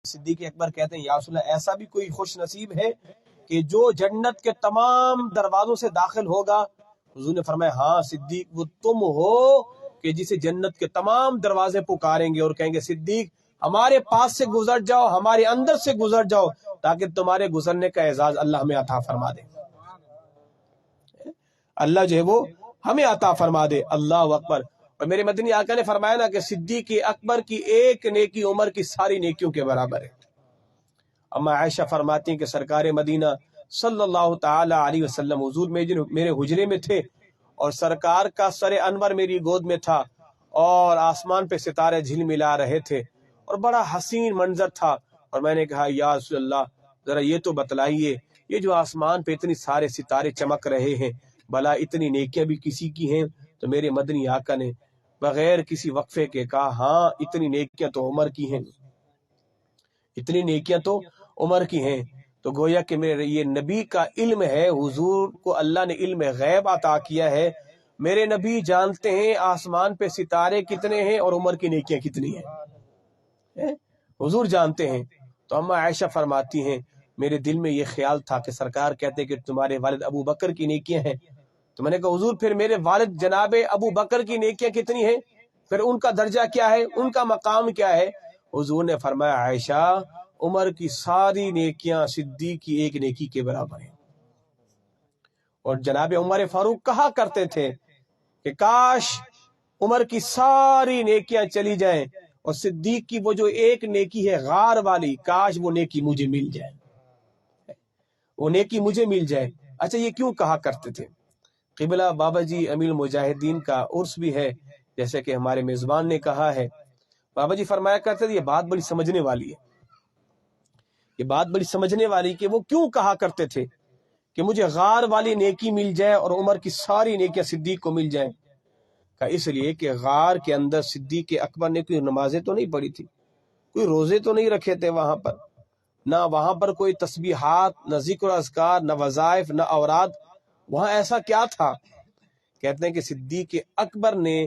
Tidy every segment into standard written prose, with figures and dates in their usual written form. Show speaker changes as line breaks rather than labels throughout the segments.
صدیق اکبر کہتے ہیں یا رسول اللہ ایسا بھی کوئی خوش نصیب ہے کہ جو جنت کے تمام دروازوں سے داخل ہوگا؟ حضور نے فرمایا ہاں صدیق وہ تم ہو کہ جسے جنت کے تمام دروازے پکاریں گے اور کہیں گے صدیق ہمارے پاس سے گزر جاؤ، ہمارے اندر سے گزر جاؤ تاکہ تمہارے گزرنے کا اعزاز اللہ ہمیں عطا فرما دے، اللہ جو ہے وہ ہمیں عطا فرما دے۔ اللہ اکبر۔ اور میرے مدنی آقا نے فرمایا نا کہ صدیق اکبر کی ایک نیکی عمر کی ساری نیکیوں کے برابر ہے۔ اما عائشہ فرماتی ہیں کہ سرکار مدینہ صلی اللہ تعالی علیہ وسلم حضور میرے حجرے میں تھے اور سرکار کا سر انور میری گود میں تھا اور آسمان پہ ستارے جھل ملا رہے تھے اور بڑا حسین منظر تھا، اور میں نے کہا یا رسول اللہ ذرا یہ تو بتلائیے یہ جو آسمان پہ اتنی سارے ستارے چمک رہے ہیں بھلا اتنی نیکیاں بھی کسی کی ہیں؟ تو میرے مدنی آقا نے بغیر کسی وقفے کے کہا ہاں اتنی نیکیاں تو عمر کی ہیں، اتنی نیکیاں تو عمر کی ہیں۔ تو گویا کہ میرے یہ نبی کا علم ہے، حضور کو اللہ نے علم غیب عطا کیا ہے، میرے نبی جانتے ہیں آسمان پہ ستارے کتنے ہیں اور عمر کی نیکیاں کتنی ہیں، حضور جانتے ہیں۔ تو اما عائشہ فرماتی ہیں میرے دل میں یہ خیال تھا کہ سرکار کہتے ہیں کہ تمہارے والد ابو بکر کی نیکیاں ہیں، تو میں نے کہا حضور پھر میرے والد جناب ابو بکر کی نیکیاں کتنی ہیں، پھر ان کا درجہ کیا ہے، ان کا مقام کیا ہے؟ حضور نے فرمایا عائشہ عمر کی ساری نیکیاں صدیق کی ایک نیکی کے برابر ہیں۔ اور جناب عمر فاروق کہا کرتے تھے کہ کاش عمر کی ساری نیکیاں چلی جائیں اور صدیق کی وہ جو ایک نیکی ہے غار والی، کاش وہ نیکی مجھے مل جائے، وہ نیکی مجھے مل جائے۔ اچھا یہ کیوں کہا کرتے تھے؟ قبلہ بابا جی امیر المجاہدین کا عرس بھی ہے، جیسے کہ ہمارے میزبان نے کہا ہے، بابا جی فرمایا کرتے تھے یہ بات بڑی سمجھنے والی ہے، یہ بات بڑی سمجھنے والی کہ وہ کیوں کہا کرتے تھے کہ مجھے غار والی نیکی مل جائے اور عمر کی ساری نیکیاں صدیق کو مل جائیں؟ کہ اس لیے کہ غار کے اندر صدیق اکبر نے کوئی نمازیں تو نہیں پڑھی تھی، کوئی روزے تو نہیں رکھے تھے وہاں پر، نہ وہاں پر کوئی تسبیحات، نہ ذکر و اذکار، نہ وظائف، نہ اوراد، وہاں ایسا کیا تھا؟ کہتے ہیں کہ صدیق اکبر نے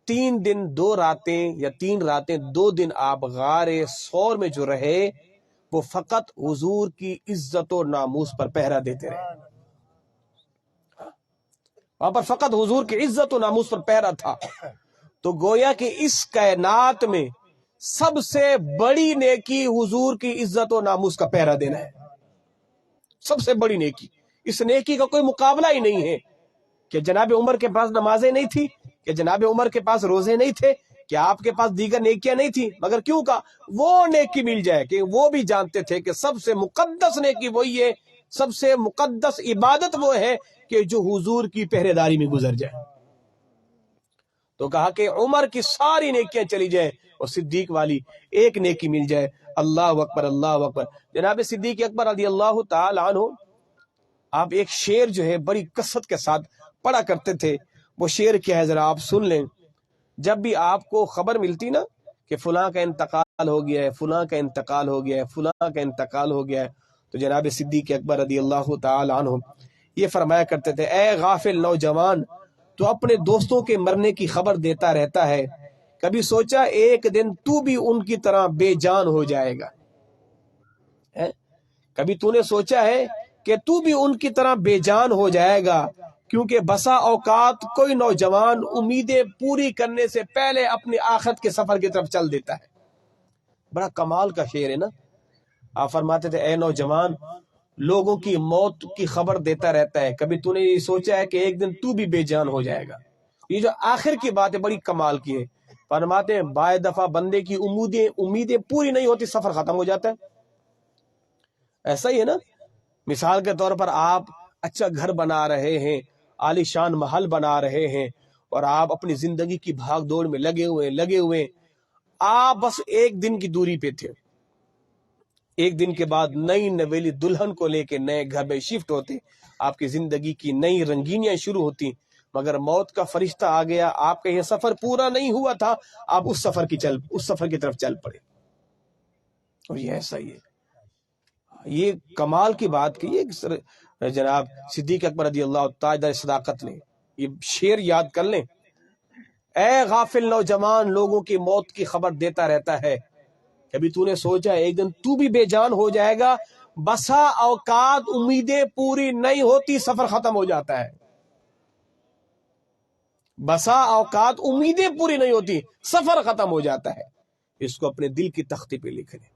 3 دن 2 راتیں یا 3 راتیں 2 دن آپ غار ثور میں جو رہے وہ فقط حضور کی عزت و ناموس پر پہرا دیتے رہے، وہاں پر فقط حضور کی عزت و ناموس پر پہرا تھا۔ تو گویا کہ اس کائنات میں سب سے بڑی نیکی حضور کی عزت و ناموس کا پہرا دینا ہے، سب سے بڑی نیکی، اس نیکی کا کوئی مقابلہ ہی نہیں ہے۔ کہ جناب عمر کے پاس نمازیں نہیں تھی، کہ جناب عمر کے پاس روزے نہیں تھے، کہ آپ کے پاس دیگر نیکیاں نہیں تھی، مگر کیوں کا وہ نیکی مل جائے کہ وہ بھی جانتے تھے کہ سب سے مقدس نیکی وہی ہے، سب سے مقدس عبادت وہ ہے کہ جو حضور کی پہرے داری میں گزر جائے۔ تو کہا کہ عمر کی ساری نیکیاں چلی جائیں اور صدیق والی ایک نیکی مل جائے۔ اللہ اکبر، اللہ اکبر۔ جناب صدیق اکبر رضی اللہ تعالی عنہ آپ ایک شعر جو ہے بڑی کثرت کے ساتھ پڑھا کرتے تھے، وہ شعر کیا ہے ذرا آپ سن لیں۔ جب بھی آپ کو خبر ملتی نا کہ فلاں کا انتقال ہو گیا ہے، فلاں کا انتقال ہو گیا ہے، فلاں کا انتقال ہو گیا ہے، تو جناب صدیق اکبر رضی اللہ تعالی عنہ یہ فرمایا کرتے تھے اے غافل نوجوان تو اپنے دوستوں کے مرنے کی خبر دیتا رہتا ہے، کبھی سوچا ایک دن تو بھی ان کی طرح بے جان ہو جائے گا؟ کبھی تو نے سوچا ہے کہ تو بھی ان کی طرح بے جان ہو جائے گا؟ کیونکہ بسا اوقات کوئی نوجوان امیدیں پوری کرنے سے پہلے اپنی آخرت کے سفر کی طرف چل دیتا ہے۔ بڑا کمال کا شعر ہے نا۔ آپ فرماتے تھے اے نوجوان لوگوں کی موت کی خبر دیتا رہتا ہے، کبھی تو نے یہ سوچا ہے کہ ایک دن تو بھی بے جان ہو جائے گا؟ یہ جو آخر کی بات ہے بڑی کمال کی ہے۔ فرماتے ہیں بائے دفعہ بندے کی امیدیں پوری نہیں ہوتی، سفر ختم ہو جاتا ہے۔ ایسا ہی ہے نا، مثال کے طور پر آپ اچھا گھر بنا رہے ہیں، عالی شان محل بنا رہے ہیں، اور آپ اپنی زندگی کی بھاگ دوڑ میں لگے ہوئے آپ بس ایک دن کی دوری پہ تھے، ایک دن کے بعد نئی نویلی دلہن کو لے کے نئے گھر میں شفٹ ہوتے، آپ کی زندگی کی نئی رنگینیاں شروع ہوتی، مگر موت کا فرشتہ آ گیا، آپ کا یہ سفر پورا نہیں ہوا تھا، آپ اس سفر کی طرف چل پڑے۔ اور یہ ایسا ہی ہے، یہ کمال کی بات کی ہے جناب صدیق اکبر رضی اللہ تعالی صداقت نے۔ یہ شعر یاد کر لیں، اے غافل نوجوان لوگوں کی موت کی خبر دیتا رہتا ہے، کبھی تو نے سوچا ایک دن تو بھی بے جان ہو جائے گا؟ بسا اوقات امیدیں پوری نہیں ہوتی، سفر ختم ہو جاتا ہے۔ بسا اوقات امیدیں پوری نہیں ہوتی، سفر ختم ہو جاتا ہے۔ اس کو اپنے دل کی تختی پہ لکھ لیں۔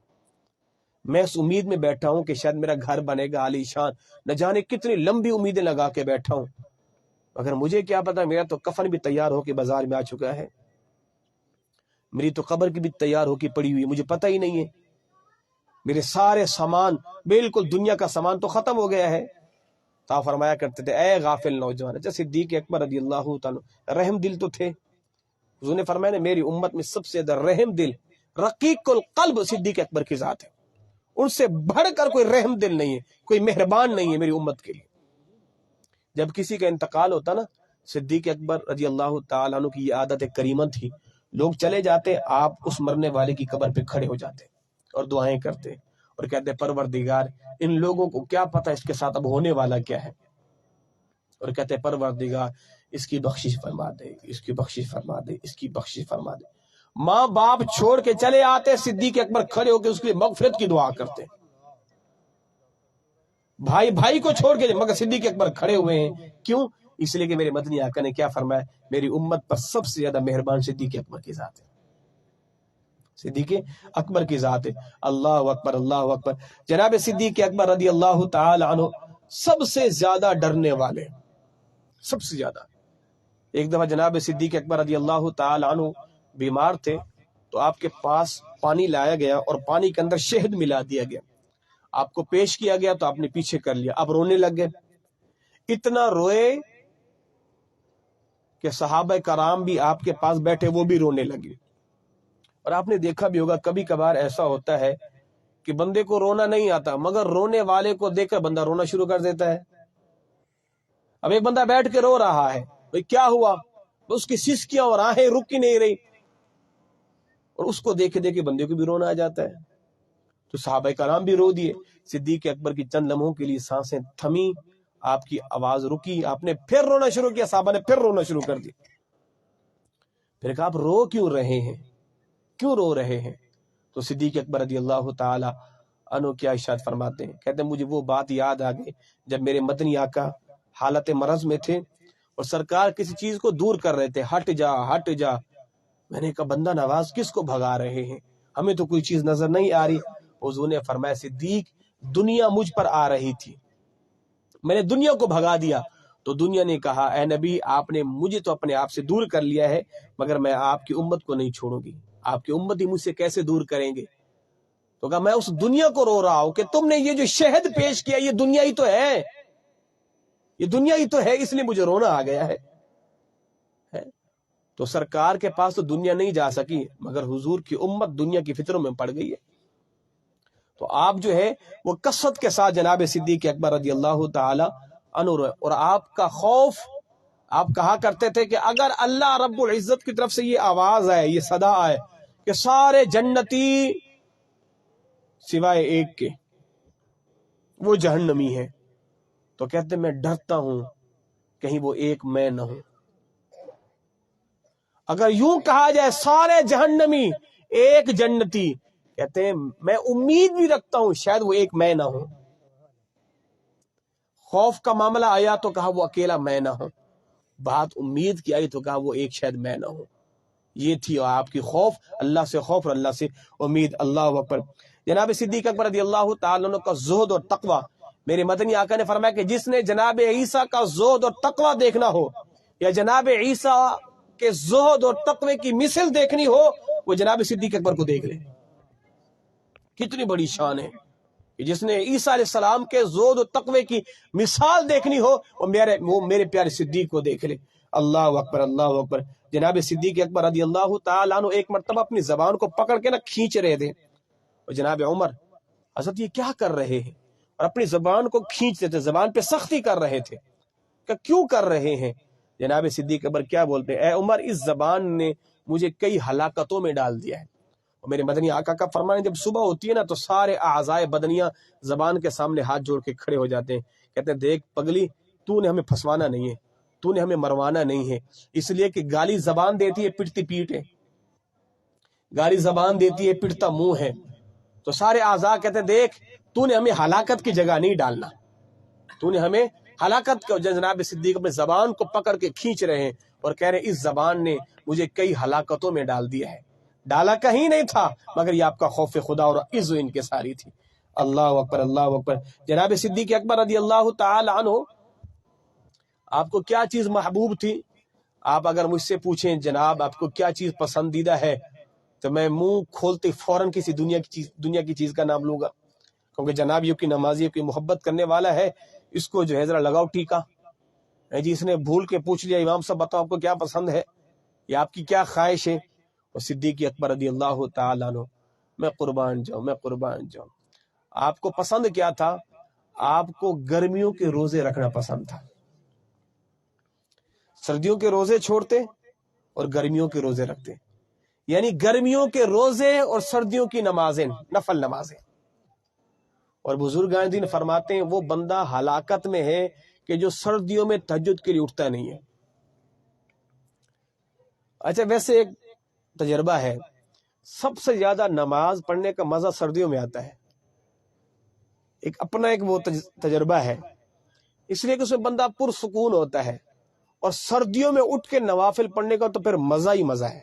میں اس امید میں بیٹھا ہوں کہ شاید میرا گھر بنے گا عالی شان، نہ جانے کتنی لمبی امیدیں لگا کے بیٹھا ہوں، مگر مجھے کیا پتا، میرا تو کفن بھی تیار ہو کے بازار میں آ چکا ہے، میری تو قبر کی بھی تیار ہو کے پڑی ہوئی ہے، مجھے پتہ ہی نہیں ہے، میرے سارے سامان، بالکل دنیا کا سامان تو ختم ہو گیا ہے۔ تا فرمایا کرتے تھے اے غافل نوجوان، جیسے صدیق اکبر رضی اللہ تعالیٰ رحم دل تو تھے، حضور نے فرمایا نا میری امت میں سب سے زیادہ رحم دل، رقیق القلب صدیق اکبر کی ذات ہے، ان سے بڑھ کر کوئی رحم دل نہیں ہے، کوئی مہربان نہیں ہے میری امت کے لیے۔ جب کسی کا انتقال ہوتا نا، صدیق اکبر رضی اللہ تعالیٰ عنہ کی یہ عادت کریمہ تھی، لوگ چلے جاتے، آپ اس مرنے والے کی قبر پہ کھڑے ہو جاتے اور دعائیں کرتے اور کہتے پروردگار ان لوگوں کو کیا پتہ اس کے ساتھ اب ہونے والا کیا ہے، اور کہتے پروردگار اس کی بخشش فرما دے، اس کی بخشش فرما دے، اس کی بخشش فرما دے۔ ماں باپ چھوڑ کے چلے آتے، صدیق اکبر کھڑے ہو کے اس کے مغفرت کی دعا کرتے، بھائی بھائی کو چھوڑ کے، مگر صدیق اکبر کھڑے ہوئے ہیں، کیوں؟ اس لیے کہ میرے مدنی آقا نے کیا فرمایا، میری امت پر سب سے زیادہ مہربان صدیق اکبر کی ذات ہے، صدیق اکبر کی ذات ہے۔ اللہ اکبر، اللہ اکبر۔ جناب صدیق اکبر رضی اللہ تعالی عنہ سب سے زیادہ ڈرنے والے، سب سے زیادہ۔ ایک دفعہ جناب صدیق اکبر رضی اللہ تعالی عنہ بیمار تھے، تو آپ کے پاس پانی لایا گیا اور پانی کے اندر شہد ملا دیا گیا، آپ کو پیش کیا گیا تو آپ نے پیچھے کر لیا، آپ رونے لگ گئے، اتنا روئے کہ صحابہ کرام بھی آپ کے پاس بیٹھے، وہ بھی رونے لگے۔ اور آپ نے دیکھا بھی ہوگا کبھی کبھار ایسا ہوتا ہے کہ بندے کو رونا نہیں آتا، مگر رونے والے کو دیکھ کر بندہ رونا شروع کر دیتا ہے۔ اب ایک بندہ بیٹھ کے رو رہا ہے، بھئی کیا ہوا؟ اس کی سسکیاں اور آہیں رک ہی نہیں رہی، اور اس کو دیکھے دیکھے بندے کو بھی رونا آ جاتا ہے۔ تو صحابہ کرام بھی رو دیے، صدیق اکبر کی چند لمحوں کے لیے سانسیں تھمی، آپ کی آواز رکی، آپ نے پھر رونا شروع کیا، صحابہ نے پھر رونا شروع کر دیا۔ پھر کہا آپ رو کیوں رہے ہیں، کیوں رو رہے ہیں؟ تو صدیق اکبر رضی اللہ تعالی عنہ کیا ارشاد فرماتے ہیں، کہتے ہیں مجھے وہ بات یاد آ گئی جب میرے مدنی آقا حالت مرض میں تھے اور سرکار کسی چیز کو دور کر رہے تھے، ہٹ جا ہٹ جا، میں نے کہا بندہ نواز کس کو بھگا رہے ہیں، ہمیں تو کوئی چیز نظر نہیں آ رہی۔ حضور نے فرمایا صدیق دنیا مجھ پر آ رہی تھی، میں نے دنیا کو بھگا دیا، تو دنیا نے کہا اے نبی آپ نے مجھے تو اپنے آپ سے دور کر لیا ہے، مگر میں آپ کی امت کو نہیں چھوڑوں گی، آپ کی امت ہی مجھ سے کیسے دور کریں گے؟ تو کہا میں اس دنیا کو رو رہا ہوں کہ تم نے یہ جو شہد پیش کیا یہ دنیا ہی تو ہے، یہ دنیا ہی تو ہے، اس لیے مجھے رونا آ گیا ہے۔ تو سرکار کے پاس تو دنیا نہیں جا سکی، مگر حضور کی امت دنیا کی فطروں میں پڑ گئی ہے۔ تو آپ جو ہے وہ کثرت کے ساتھ جناب صدیق اکبر رضی اللہ تعالی عنہ، اور آپ کا خوف، آپ کہا کرتے تھے کہ اگر اللہ رب العزت کی طرف سے یہ آواز آئے، یہ صدا آئے کہ سارے جنتی سوائے ایک کے وہ جہنمی ہے، تو کہتے میں ڈرتا ہوں کہیں وہ ایک میں نہ ہوں۔ اگر یوں کہا جائے سارے جہنمی ایک جنتی، کہتے ہیں میں امید بھی رکھتا ہوں شاید وہ ایک میں نہ ہوں۔ خوف کا معاملہ آیا تو کہا وہ اکیلا میں نہ ہوں، بات امید کی آئی تو کہا وہ ایک شاید میں نہ ہوں۔ یہ تھی آپ کی خوف، اللہ سے خوف اور اللہ سے امید۔ اللہ اکبر۔ جناب صدیق اکبر رضی اللہ تعالیٰ عنہ کا زہد اور تقوی، میرے مدنی آقا نے فرمایا کہ جس نے جناب عیسیٰ کا زہد اور تقوی دیکھنا ہو، یا جناب عیسیٰ کے زہد اور تقوی کی مثل دیکھنی ہو، وہ جناب صدیق اکبر کو دیکھ لے۔ کتنی بڑی شان ہے کہ جس نے عیسیٰ علیہ السلام کے زہد و تقوی کی مثال دیکھنی ہو، وہ میرے پیارے صدیق کو دیکھ لے۔ اللہ اکبر، اللہ اکبر۔ جناب صدیق اکبر رضی اللہ تعالیٰ عنہ ایک مرتبہ اپنی زبان کو پکڑ کے کھینچ رہے تھے، اور جناب عمر حضرت یہ کیا کر رہے ہیں، اور اپنی زبان کو کھینچتے تھے، زبان پہ سختی کر رہے تھے کہ کیوں کر رہے ہیں؟ جناب صدیق اکبر کیا بولتے ہیں، اے عمر اس زبان نے مجھے کئی ہلاکتوں میں ڈال دیا ہے۔ اور میرے مدنی آقا کا فرمان ہے جب صبح ہوتی ہے نا تو سارے اعضائے بدنیاں زبان کے سامنے ہاتھ جوڑ کے کھڑے ہو جاتے ہیں، کہتے ہیں دیکھ پگلی تو نے ہمیں پھنسوانا نہیں ہے، تو نے ہمیں مروانا نہیں ہے، اس لیے کہ گالی زبان دیتی ہے، پٹتی پیٹ ہے۔ گاڑی زبان دیتی ہے پٹتا منہ ہے. تو سارے اعضاء کہتے ہیں دیکھ تو نے ہمیں ہلاکت کی جگہ نہیں ڈالنا, تو نے ہمیں ہلاکت کو. جناب صدیق اپنے زبان کو پکڑ کے کھینچ رہے ہیں اور کہہ رہے ہیں اس زبان نے مجھے کئی ہلاکتوں میں ڈال دیا ہے. ڈالا کہیں نہیں تھا مگر یہ آپ کا خوف خدا اور عز ان کے ساری تھی. اللہ اکبر اللہ اکبر. جناب صدیق اکبر رضی اللہ تعالی عنہ, آپ کو کیا چیز محبوب تھی؟ آپ اگر مجھ سے پوچھیں جناب آپ کو کیا چیز پسندیدہ ہے, تو میں منہ کھولتے فوراً کسی دنیا کی چیز کا نام لوں گا, کیونکہ جناب یہ کی نمازی کی محبت کرنے والا ہے, اس کو جو ہے ذرا لگاؤ ٹیکا. جی اس نے بھول کے پوچھ لیا امام صاحب بتاؤ آپ کو کیا پسند ہے یا آپ کی کیا خواہش ہے؟ اور صدیق اکبر رضی اللہ تعالی عنہ, میں قربان جاؤں میں قربان جاؤں. آپ کو پسند کیا تھا؟ آپ کو گرمیوں کے روزے رکھنا پسند تھا. سردیوں کے روزے چھوڑتے اور گرمیوں کے روزے رکھتے, یعنی گرمیوں کے روزے اور سردیوں کی نمازیں نفل نمازیں. اور بزرگان دین فرماتے ہیں وہ بندہ ہلاکت میں ہے کہ جو سردیوں میں تہجد کے لیے اٹھتا نہیں ہے. اچھا ویسے ایک تجربہ ہے, سب سے زیادہ نماز پڑھنے کا مزہ سردیوں میں آتا ہے. ایک اپنا ایک وہ تجربہ ہے, اس لیے کہ اس میں بندہ پرسکون ہوتا ہے, اور سردیوں میں اٹھ کے نوافل پڑھنے کا تو پھر مزہ ہی مزہ ہے.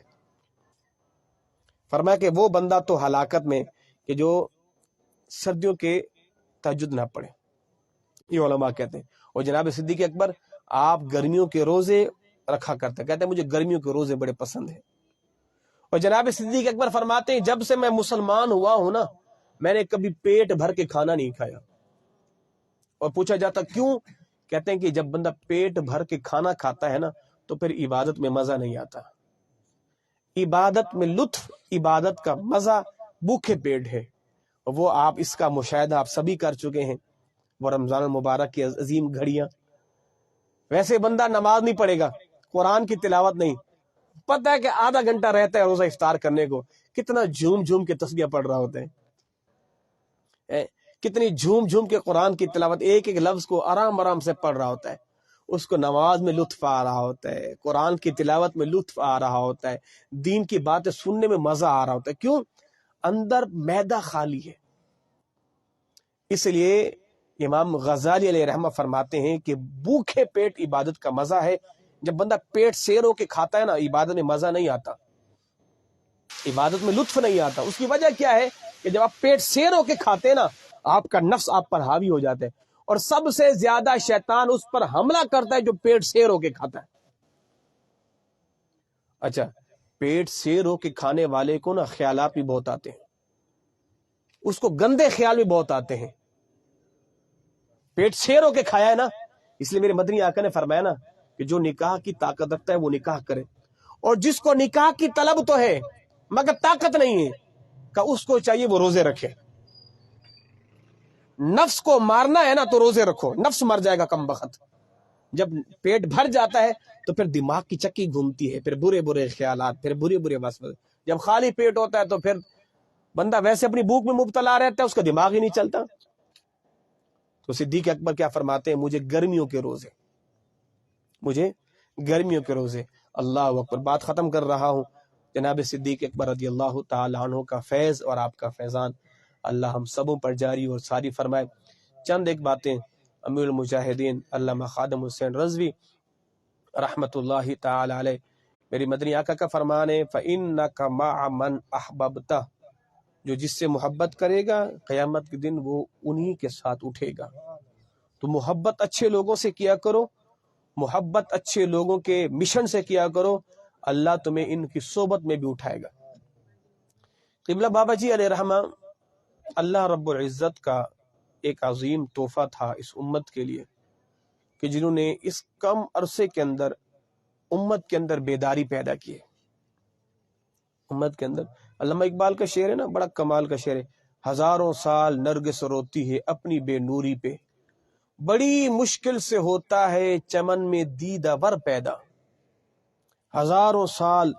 فرمایا کہ وہ بندہ تو ہلاکت میں کہ جو سردیوں کے تہجد نہ پڑھے, یہ علماء کہتے ہیں. اور جناب صدیق اکبر آپ گرمیوں کے روزے رکھا کرتے, کہتے ہیں مجھے گرمیوں کے روزے بڑے پسند ہیں. اور جناب صدیق اکبر فرماتے ہیں جب سے میں مسلمان ہوا ہوں نا, میں نے کبھی پیٹ بھر کے کھانا نہیں کھایا. اور پوچھا جاتا کیوں؟ کہتے ہیں کہ جب بندہ پیٹ بھر کے کھانا کھاتا ہے نا تو پھر عبادت میں مزہ نہیں آتا. عبادت میں لطف, عبادت کا مزہ بھوکے پیٹ ہے. وہ آپ اس کا مشاہدہ آپ سبھی کر چکے ہیں, وہ رمضان المبارک کی عظیم گھڑیاں. ویسے بندہ نماز نہیں پڑھے گا, قرآن کی تلاوت نہیں, پتہ ہے کہ آدھا گھنٹہ رہتا ہے روزہ افطار کرنے کو, کتنا جھوم جھوم کے تسبیح پڑھ رہا ہوتا ہے, کتنی جھوم جھوم کے قرآن کی تلاوت ایک ایک لفظ کو آرام آرام سے پڑھ رہا ہوتا ہے. اس کو نماز میں لطف آ رہا ہوتا ہے, قرآن کی تلاوت میں لطف آ رہا ہوتا ہے, دین کی باتیں سننے میں مزہ آ رہا ہوتا ہے. کیوں؟ اندر معدہ خالی ہے. اس لیے امام غزالی علیہ رحمہ فرماتے ہیں کہ بھوکے پیٹ عبادت کا مزہ ہے. جب بندہ پیٹ سیر ہو کے کھاتا ہے نا, عبادت میں مزہ نہیں آتا, عبادت میں لطف نہیں آتا. اس کی وجہ کیا ہے کہ جب آپ پیٹ سیر ہو کے کھاتے ہیں نا, آپ کا نفس آپ پر حاوی ہو جاتا ہے, اور سب سے زیادہ شیطان اس پر حملہ کرتا ہے جو پیٹ سیر ہو کے کھاتا ہے. اچھا پیٹ سیر ہو کے کھانے والے کو نا خیالات بھی بہت آتے ہیں, اس کو گندے خیال بھی بہت آتے ہیں. پیٹ سیر ہو کے کھایا ہے نا, اس لیے میرے مدنی آقا نے فرمایا نا کہ جو نکاح کی طاقت رکھتا ہے وہ نکاح کرے, اور جس کو نکاح کی طلب تو ہے مگر طاقت نہیں ہے کہ اس کو چاہیے وہ روزے رکھے. نفس کو مارنا ہے نا تو روزے رکھو, نفس مر جائے گا کم بخت. جب پیٹ بھر جاتا ہے تو پھر دماغ کی چکی گھومتی ہے, پھر برے برے خیالات, پھر برے برے وسوسے. جب خالی پیٹ ہوتا ہے تو پھر بندہ ویسے اپنی بھوک میں مبتلا رہتا ہے, اس کا دماغ ہی نہیں چلتا. تو صدیق اکبر کیا فرماتے ہیں, مجھے گرمیوں کے روزے, مجھے گرمیوں کے روزے. اللہ اکبر. بات ختم کر رہا ہوں. جناب صدیق اکبر رضی اللہ تعالی عنہ کا فیض اور آپ کا فیضان اللہ ہم سبوں پر جاری اور ساری فرمائے. چند ایک باتیں امیر المجاہدین علامہ خادم حسین رضوی رحمت اللہ تعالی علیہ, میری مدنی آقا کا فرمان ہے فَإِنَّكَ مَعَ مَنْ أَحْبَبْتَ, جو جس سے محبت کرے گا قیامت کے دن وہ انہی کے ساتھ اٹھے گا. تو محبت اچھے لوگوں سے کیا کرو, محبت اچھے لوگوں کے مشن سے کیا کرو, اللہ تمہیں ان کی صحبت میں بھی اٹھائے گا. قبلہ بابا جی علیہ رحمہ, اللہ رب العزت کا ایک عظیم تحفہ تھا اس امت کے لیے کہ جنہوں نے اس کم عرصے کے اندر امت کے اندر بیداری پیدا کی ہے. امت کے اندر علامہ اقبال کا شعر ہے نا, بڑا کمال کا شعر ہے, ہزاروں سال نرگس روتی ہے اپنی بے نوری پہ, بڑی مشکل سے ہوتا ہے چمن میں دیدہ ور پیدا. ہزاروں سال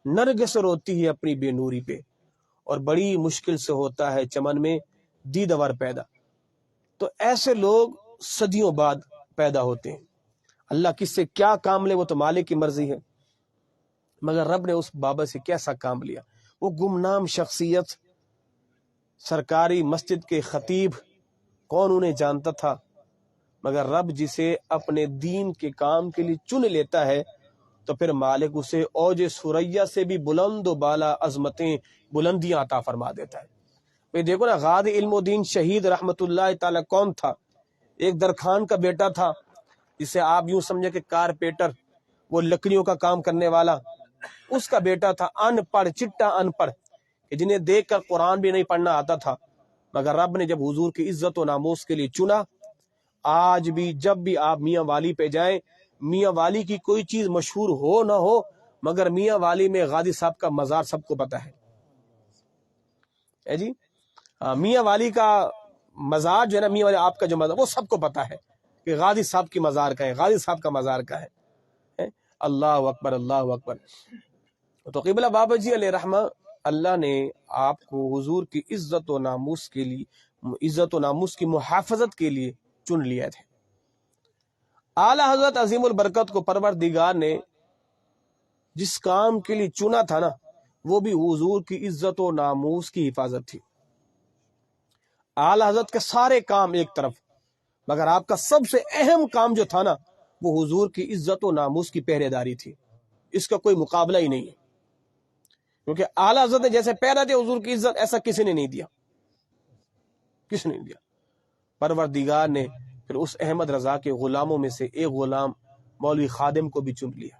نرگس روتی ہے اپنی بے نوری پہ, اور بڑی مشکل سے ہوتا ہے چمن میں دیدہ ور پیدا. تو ایسے لوگ صدیوں بعد پیدا ہوتے ہیں. اللہ کس سے کیا کام لے وہ تو مالک کی مرضی ہے, مگر رب نے اس بابا سے کیسا کام لیا. وہ گمنام شخصیت سرکاری مسجد کے خطیب، کون انہیں جانتا تھا؟ مگر رب جسے اپنے دین کے کام کے لیے چن لیتا ہے تو پھر مالک اسے اوج سریا سے بھی بلند و بالا عظمتیں، بلندیاں عطا فرما دیتا ہے۔ بھئی دیکھو نا، غازی علم الدین شہید رحمت اللہ تعالی کون تھا؟ ایک درخان کا بیٹا تھا، جسے آپ یوں سمجھے کہ کارپیٹر، وہ لکڑیوں کا کام کرنے والا، اس کا بیٹا تھا، ان پڑھ، چٹا ان پڑھ، جنہیں دیکھ کر قرآن بھی نہیں پڑھنا آتا تھا، مگر رب نے جب حضور کی عزت و ناموس کے لیے چنا۔ آج بھی جب بھی آپ میاں والی پہ جائیں، میاں والی کی کوئی چیز مشہور ہو نہ ہو، مگر میاں والی میں غازی صاحب کا مزار سب کو پتا ہے جی۔ میاں والی کا مزار جو ہے نا، میاں والی آپ کا جو مزار، وہ سب کو پتا ہے کہ غازی صاحب کی مزار کا ہے، غازی صاحب کا مزار کا ہے۔ اللہ اکبر، اللہ اکبر۔ تو قبلہ بابا جی علیہ رحمہ، اللہ نے آپ کو حضور کی عزت و ناموس کے لیے، عزت و ناموس کی محافظت کے لیے چن لیا تھے۔ اعلی حضرت عظیم البرکت کو پروردگار نے جس کام کے لیے چنا تھا نا، وہ بھی حضور کی عزت و ناموس کی حفاظت تھی۔ اعلی حضرت کے سارے کام ایک طرف، مگر آپ کا سب سے اہم کام جو تھا نا، وہ حضور کی عزت و ناموس کی پہرے داری تھی۔ اس کا کوئی مقابلہ ہی نہیں ہے، کیونکہ اعلی حضرت نے جیسے پہرا دیا حضور کی عزت، ایسا کسی نے نہیں دیا، کسی نے نہیں دیا۔ پروردگار نے پھر اس احمد رضا کے غلاموں میں سے ایک غلام مولوی خادم کو بھی چن لیا۔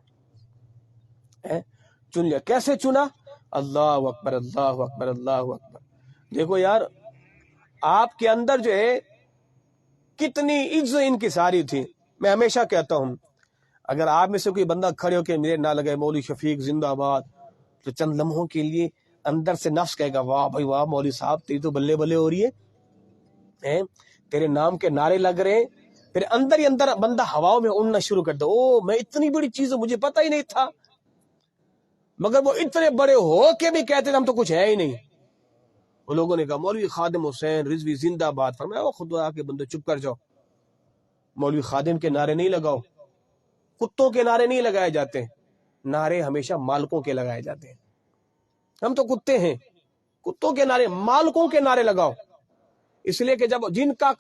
چن لیا کیسے چنا؟ اللہ اکبر، اللہ اکبر، اللہ اکبر۔ دیکھو یار، آپ کے اندر جو ہے کتنی عزت ان کی ساری تھی۔ میں ہمیشہ کہتا ہوں، اگر آپ میں سے کوئی بندہ کھڑے ہو کے میرے نہ لگے مولوی شفیق زندہ آباد، تو چند لمحوں کے لیے اندر سے نفس کہے گا، واہ بھائی واہ مولوی صاحب، تیری تو بلے بلے ہو رہی ہے، تیرے نام کے نعرے لگ رہے ہیں۔ پھر اندر ہی اندر بندہ ہواؤں میں اڑنا شروع کر دے، او میں اتنی بڑی چیز مجھے پتہ ہی نہیں تھا۔ مگر وہ اتنے بڑے ہو کے بھی کہتے تھے ہم تو کچھ ہے ہی نہیں۔ وہ لوگوں نے کہا مولوی خادم حسین رضوی زندہ باد، فرمایا خدا کے بندے چپ کر جاؤ، مولوی خادم کے نعرے نہیں لگاؤ، کتوں کے نعرے نہیں لگائے جاتے، نعرے ہمیشہ مالکوں کے لگائے جاتے ہیں۔ ہم تو کتے ہیں، کتوں کے نعرے، مالکوں کے نعرے لگاؤ، اس لیے کہ جب جن کا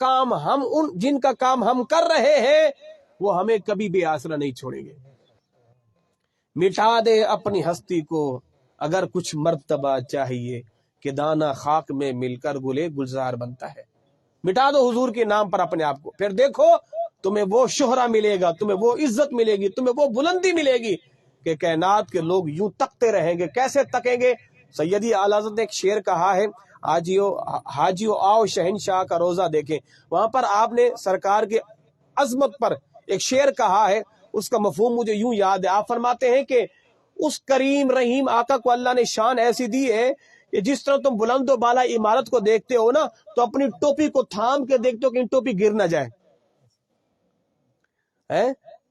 کام ہم کر رہے ہیں وہ ہمیں کبھی بھی آسرا نہیں چھوڑیں گے۔ مٹا دے اپنی ہستی کو اگر کچھ مرتبہ چاہیے، کہ دانا خاک میں مل کر گلے گلزار بنتا ہے۔ مٹا دو حضور کے نام پر اپنے آپ کو، پھر دیکھو تمہیں وہ شہرہ ملے گا، تمہیں وہ عزت ملے گی، تمہیں وہ بلندی ملے گی کہ کائنات کے لوگ یوں تکتے رہیں گے۔ کیسے تکیں گے؟ سیدی اعلی حضرت نے ایک شعر کہا ہے، حاجیو آؤ شہنشاہ کا روزہ دیکھیں۔ وہاں پر آپ نے سرکار کے عظمت پر ایک شعر کہا ہے، اس کا مفہوم مجھے یوں یاد ہے۔ آپ فرماتے ہیں کہ اس کریم رحیم آقا کو اللہ نے شان ایسی دی ہے کہ جس طرح تم بلند و بالا عمارت کو دیکھتے ہو نا، تو اپنی ٹوپی کو تھام کے دیکھتے ہو کہ ٹوپی گر نہ جائے،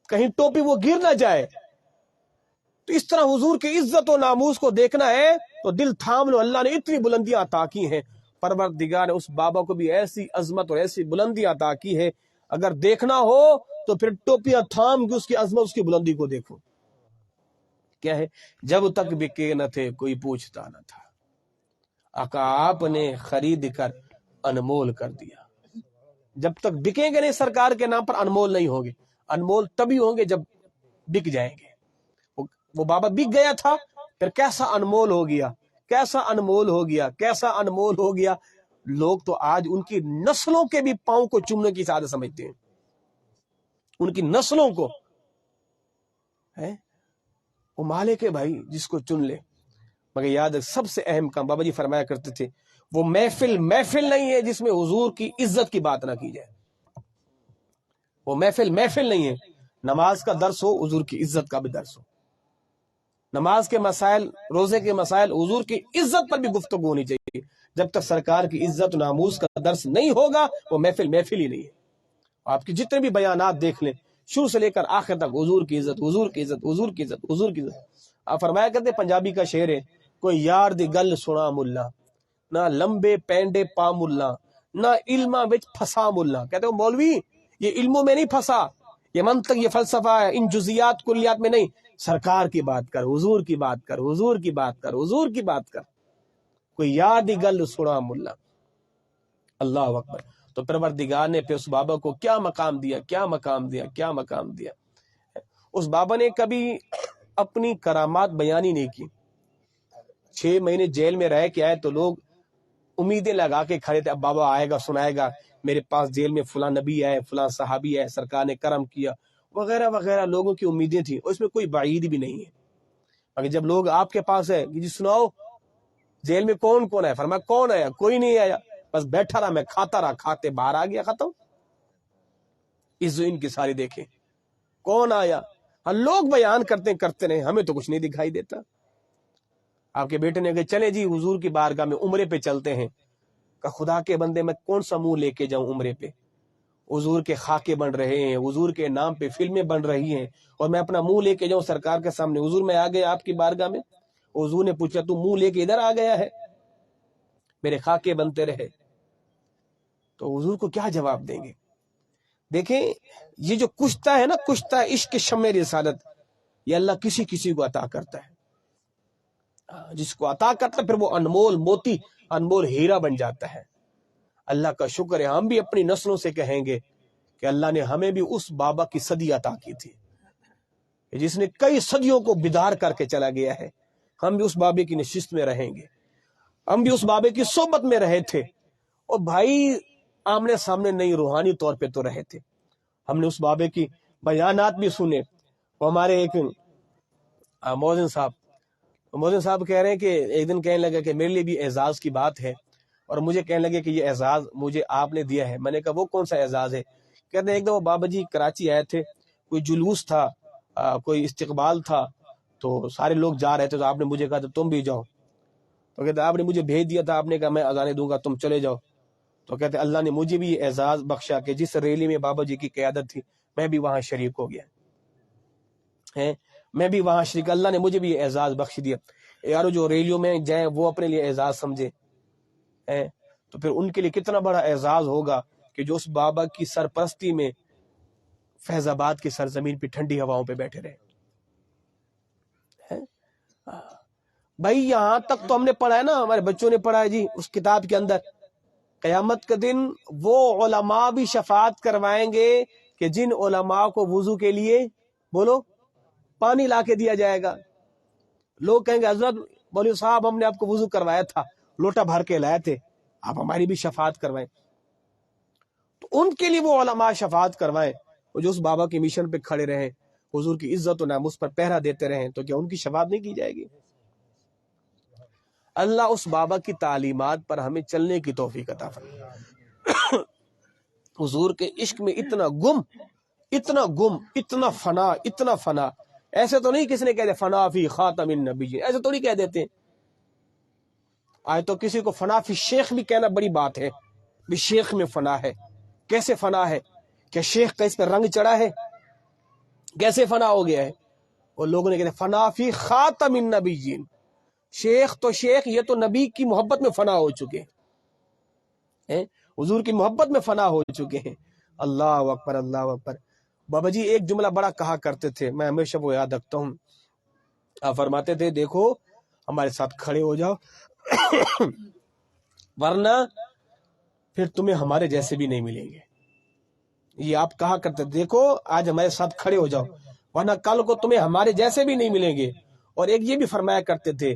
کہیں ٹوپی وہ گر نہ جائے۔ تو اس طرح حضور کی عزت و ناموس کو دیکھنا ہے تو دل تھام لو، اللہ نے اتنی بلندیاں عطا کی ہیں۔ پروردگار نے اس بابا کو بھی ایسی عظمت اور ایسی بلندی عطا کی ہے، اگر دیکھنا ہو تو پھر ٹوپیاں تھام کے اس کی عظمت، اس کی بلندی کو دیکھو۔ کیا ہے؟ جب تک بکے نہ تھے کوئی پوچھتا نہ تھا، آقا آپ نے خرید کر انمول کر دیا۔ جب تک بکیں گے نہیں سرکار کے نام پر، انمول نہیں ہوگے۔ انمول تبھی ہوں گے جب بک جائیں گے۔ وہ بابا بک گیا تھا، پھر کیسا انمول ہو گیا، کیسا انمول ہو گیا، کیسا انمول ہو گیا۔ لوگ تو آج ان کی نسلوں کے بھی پاؤں کو چومنے کی سعادت سمجھتے ہیں، ان کی نسلوں کو۔ وہ مالک ہے بھائی جس کو چن لے۔ مگر یاد ہے سب سے اہم کام، بابا جی فرمایا کرتے تھے، وہ محفل نہیں ہے جس میں حضور کی عزت کی بات نہ کی جائے۔ وہ محفل نہیں ہے۔ نماز کا درس ہو، حضور کی عزت کا بھی درس ہو۔ نماز کے مسائل، روزے کے مسائل، حضور کی عزت پر بھی گفتگو ہونی چاہیے۔ جب تک سرکار کی عزت و ناموس کا درس نہیں ہوگا، وہ محفل ہی نہیں ہے۔ آپ کے جتنے بھی بیانات دیکھ لیں، شروع سے لے کر آخر تک حضور کی عزت، حضور کی عزت، حضور کی عزت، حضور کی عزت۔ آپ فرمایا کرتے، پنجابی کا شعر ہے، کوئی یار دی گل سنا ملا، نہ لمبے پینڈے پا ملا، نہ علماں وچ پھسا ملا۔ کہتے ہو مولوی یہ علموں میں نہیں پھنسا، یہ منطق، یہ فلسفہ ہے، ان جزیات کلیات میں نہیں، سرکار کی بات کر، حضور کی بات کر، حضور کی بات کر، حضور کی بات کر۔ کوئی یادی گل سنا ملا. اللہ اکبر. تو پروردگار نے پھر اس بابا کو کیا مقام دیا، کیا مقام دیا، کیا مقام دیا. اس بابا نے کبھی اپنی کرامات بیان ہی نہیں کی. 6 مہینے جیل میں رہ کے آئے تو لوگ امیدیں لگا کے کھڑے تھے، اب بابا آئے گا سنائے گا میرے پاس جیل میں فلاں نبی ہے، فلاں صحابی ہے، سرکار نے کرم کیا وغیرہ وغیرہ. لوگوں کی امیدیں تھیں، اور اس میں کوئی بعید بھی نہیں ہے. اگر جب لوگ آپ کے پاس ہے کہ جی سناؤ جیل میں کون کون ہے، فرمایا کون آیا؟ کوئی نہیں آیا، بس بیٹھا رہا، میں کھاتا رہا، کھاتے باہر آ گیا، ختم. ان کی ساری دیکھیں کون آیا. ہاں لوگ بیان کرتے رہے، ہمیں تو کچھ نہیں دکھائی دیتا. آپ کے بیٹے نے کہا چلے جی حضور کی بارگاہ میں عمرے پہ چلتے ہیں. کہ خدا کے بندے میں کون سا منہ لے کے جاؤں عمرے پہ؟ حضور کے خاکے بن رہے ہیں، حضور کے نام پہ فلمیں بن رہی ہیں، اور میں اپنا منہ لے کے جاؤں سرکار کے سامنے؟ حضور میں آ گیا آپ کی بارگاہ میں. حضور نے پوچھا تو منہ لے کے ادھر آ گیا ہے؟ میرے خاکے بنتے رہے. تو حضور کو کیا جواب دیں گے؟ دیکھیں یہ جو کشتا ہے نا، کشتا عشق شمع رسالت، یہ اللہ کسی کسی کو عطا کرتا ہے. جس کو عطا کرتا ہے پھر وہ انمول موتی، انمول ہیرا بن جاتا ہے. اللہ کا شکر ہے، ہم بھی اپنی نسلوں سے کہیں گے کہ اللہ نے ہمیں بھی اس بابا کی صدی عطا کی تھی جس نے کئی صدیوں کو بیدار کر کے چلا گیا ہے. ہم بھی اس بابے کی نشست میں رہیں گے، ہم بھی اس بابے کی صحبت میں رہے تھے، اور بھائی آمنے سامنے نہیں، روحانی طور پہ تو رہے تھے. ہم نے اس بابے کی بیانات بھی سنے. وہ ہمارے ایک موزن صاحب کہہ رہے ہیں کہ ایک دن کہنے لگا کہ میرے لیے بھی اعزاز کی بات ہے، اور مجھے کہنے لگے کہ یہ اعزاز مجھے آپ نے دیا ہے. میں نے کہا وہ کون سا اعزاز ہے؟ کہتے ہیں ایک دم وہ بابا جی کراچی آئے تھے، کوئی جلوس تھا، کوئی استقبال تھا، تو سارے لوگ جا رہے تھے، تو آپ نے مجھے کہا تم بھی جاؤ. تو کہتے آپ نے مجھے بھیج دیا تھا، آپ نے کہا میں اذانیں دوں گا تم چلے جاؤ. تو کہتے اللہ نے مجھے بھی یہ اعزاز بخشا کہ جس ریلی میں بابا جی کی قیادت تھی میں بھی وہاں شریک ہو گیا ہے، میں بھی وہاں شریک. اللہ نے مجھے بھی یہ اعزاز بخش دیا. یارو جو ریلیوں میں جائیں وہ اپنے لیے اعزاز سمجھے، تو پھر ان کے لیے کتنا بڑا اعزاز ہوگا کہ جو اس بابا کی سرپرستی میں فیض آباد کی سرزمین پہ ٹھنڈی ہواؤں پہ بیٹھے رہے. بھائی یہاں تک تو ہم نے پڑھا ہے نا، ہمارے بچوں نے پڑھا ہے جی اس کتاب کے اندر، قیامت کے دن وہ علماء بھی شفاعت کروائیں گے کہ جن علماء کو وضو کے لیے بولو پانی لا کے دیا جائے گا. لوگ کہیں گے حضرت مولوی صاحب ہم نے آپ کو وضو کروایا تھا، لوٹا بھر کے لائے تھے، آپ ہماری بھی شفاعت کروائیں. تو ان کے لیے وہ علماء شفاعت کروائیں، وہ جو اس بابا کے مشن پہ کھڑے رہیں، حضور کی عزت و ناموس پر پہرا دیتے رہیں، تو کیا ان کی شفاعت نہیں کی جائے گی؟ اللہ اس بابا کی تعلیمات پر ہمیں چلنے کی توفیق عطا فرمائے. حضور کے عشق میں اتنا گم، اتنا فنا. ایسے تو نہیں کسی نے کہہ دیا فنا فی خاتم النبی، ایسے تو نہیں کہہ دیتے. آج تو کسی کو فنا فی شیخ بھی کہنا بڑی بات ہے، بھی شیخ میں فنا ہے. کیسے فنا ہے؟ کہ شیخ کا اس پہ رنگ چڑھا ہے؟ کیسے فنا ہو گیا ہے؟ اور لوگوں نے کہتے فنا فی خاتم النبیین، شیخ تو شیخ، یہ تو نبی کی محبت میں فنا ہو چکے ہیں، حضور کی محبت میں فنا ہو چکے ہیں. اللہ اکبر، اللہ اکبر. بابا جی ایک جملہ بڑا کہا کرتے تھے، میں ہمیشہ وہ یاد رکھتا ہوں. آپ فرماتے تھے دیکھو ہمارے ساتھ کھڑے ہو جاؤ ورنہ پھر تمہیں ہمارے جیسے بھی نہیں ملیں گے. یہ آپ کہا کرتے تھے دیکھو آج ہمارے ساتھ کھڑے ہو جاؤ ورنہ کل کو تمہیں ہمارے جیسے بھی نہیں ملیں گے. اور ایک یہ بھی فرمایا کرتے تھے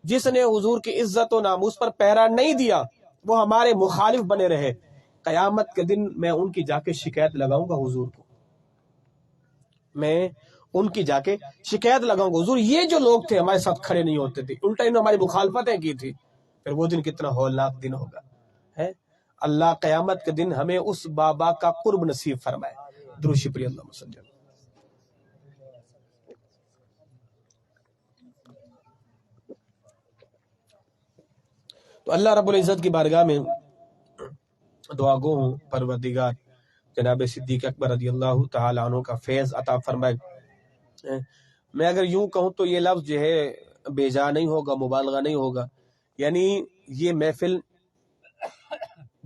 جس نے حضور کی عزت و ناموس پر پہرا نہیں دیا وہ ہمارے مخالف بنے رہے، قیامت کے دن میں ان کی جا کے شکایت لگاؤں گا حضور کو، میں ان کی جا کے شکایت لگاؤں گا، حضور یہ جو لوگ تھے ہمارے ساتھ کھڑے نہیں ہوتے تھے، الٹا انہوں نے ہماری مخالفتیں کی تھی. پھر وہ دن کتنا ہولناک دن ہوگا ہے. اللہ قیامت کے دن ہمیں اس بابا کا قرب نصیب فرمائے. درود شکریہ اللہم صلی اللہ. تو اللہ رب العزت کی بارگاہ میں دعا گو ہوں پروردگار جناب صدیق اکبر رضی اللہ تعالی عنہ کا فیض عطا فرمائے. میں اگر یوں کہوں تو یہ لفظ جو ہے بے جا نہیں ہوگا، مبالغہ نہیں ہوگا. یعنی یہ محفل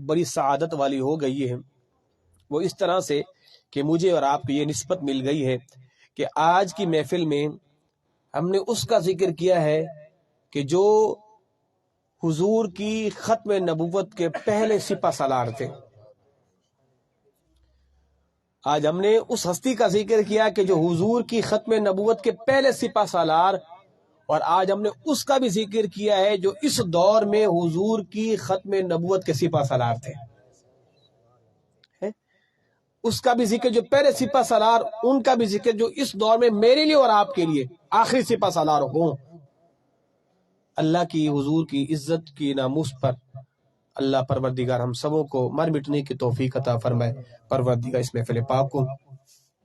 بڑی سعادت والی ہو گئی ہے، وہ اس طرح سے کہ مجھے اور آپ کو یہ نسبت مل گئی ہے کہ آج کی محفل میں ہم نے اس کا ذکر کیا ہے کہ جو حضور کی ختم نبوت کے پہلے سپہ سالار تھے۔ آج ہم نے اس ہستی کا ذکر کیا کہ جو حضور کی ختم نبوت کے پہلے سپہ سالار، اور آج ہم نے اس کا بھی ذکر کیا ہے جو اس دور میں حضور کی ختم نبوت کے سپہ سالار تھے۔ اس کا بھی ذکر جو پہلے سپہ سالار، ان کا بھی ذکر جو اس دور میں میرے لیے اور آپ کے لیے آخری سپہ سالار ہوں۔ اللہ کی حضور کی عزت کی ناموس پر اللہ پروردگار ہم سبوں کو مر مٹنے کی توفیق عطا فرمائے۔ پروردگار اس محفل پاک کو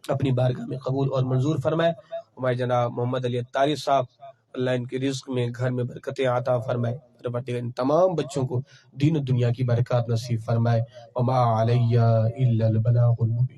اپنی بارگاہ میں قبول اور منظور فرمائے۔ ہمارے جناب محمد علی اتاری صاحب، اللہ ان کے رزق میں گھر میں برکتیں عطا فرمائے۔ پروردگار ان تمام بچوں کو دین و دنیا کی برکات نصیب فرمائے۔ وما علی الا البلاغ المبین۔